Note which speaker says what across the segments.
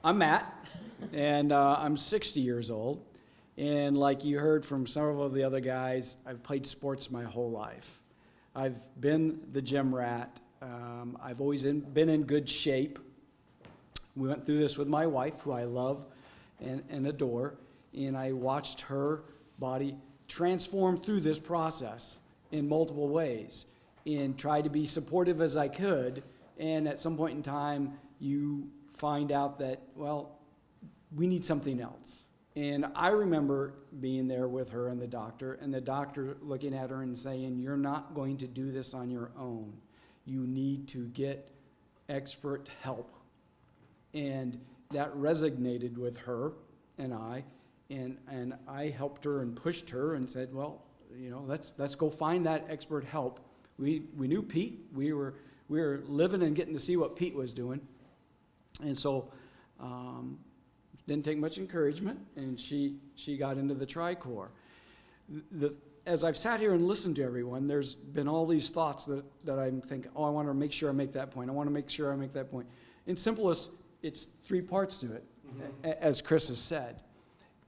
Speaker 1: I'm Matt, and I'm 60 years old. And like you heard from several of the other guys, I've played sports my whole life. I've been the gym rat. I've always been in good shape. We went through this with my wife, who I love and adore, and I watched her body transform through this process in multiple ways and tried to be supportive as I could. And at some point in time, you find out that, well, we need something else. And I remember being there with her and the doctor looking at her and saying, you're not going to do this on your own. You need to get expert help. And that resonated with her and I, and I helped her and pushed her and said, well, you know, let's go find that expert help. We knew Pete. We were living and getting to see what Pete was doing. And so didn't take much encouragement, and she got into the TriCore. As I've sat here and listened to everyone, there's been all these thoughts that I'm thinking, oh, I want to make sure I make that point. I want to make sure I make that point. In simplest, it's 3 parts to it, as Chris has said.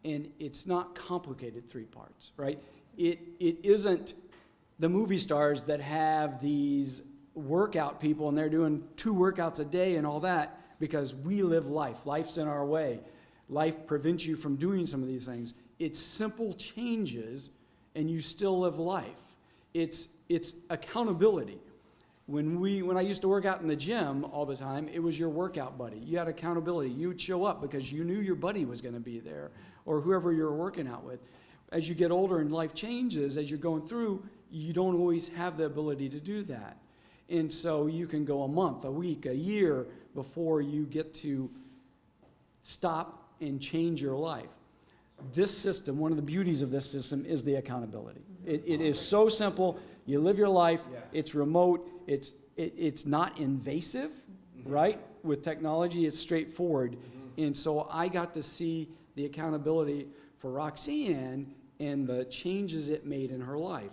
Speaker 1: And it's not complicated 3 parts, right? It isn't the movie stars that have these workout people and they're doing 2 workouts a day and all that, because we live life. Life's in our way. Life prevents you from doing some of these things. It's simple changes and you still live life. It's accountability. When I used to work out in the gym all the time, it was your workout buddy. You had accountability. You would show up because you knew your buddy was going to be there, or whoever you were working out with. As you get older and life changes, as you're going through, you don't always have the ability to do that. And so you can go a month, a week, a year before you get to stop and change your life. This system, one of the beauties of this system is the accountability. It is so simple. You live your life. Yeah. It's remote. It's not invasive, right? With technology, it's straightforward. And so I got to see the accountability for Roxanne and the changes it made in her life.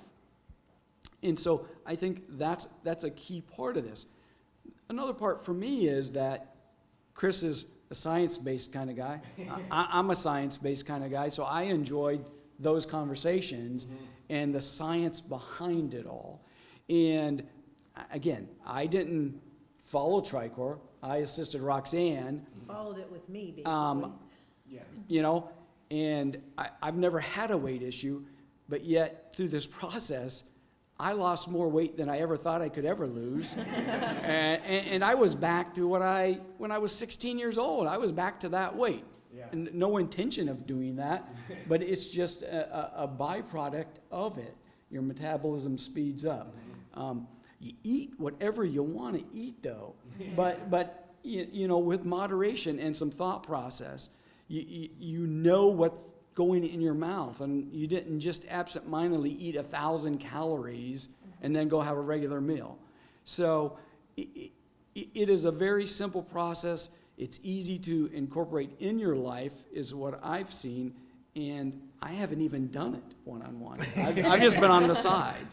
Speaker 1: And so I think that's a key part of this. Another part for me is that Chris is a science-based kind of guy. I'm a science-based kind of guy, so I enjoyed those conversations and the science behind it all. And again, I didn't follow TriCore. I assisted Roxanne.
Speaker 2: Followed it with me, basically.
Speaker 1: You know, and I've never had a weight issue, but yet through this process, I lost more weight than I ever thought I could ever lose. and I was back to when I was 16 years old, I was back to that weight. Yeah. And no intention of doing that, but it's just a byproduct of it. Your metabolism speeds up. You eat whatever you want to eat, though, but you know, with moderation and some thought process, you know what's going in your mouth, and you didn't just absentmindedly eat 1,000 calories and then go have a regular meal. So it is a very simple process. It's easy to incorporate in your life, is what I've seen, and I haven't even done it one-on-one. I've just been on the side.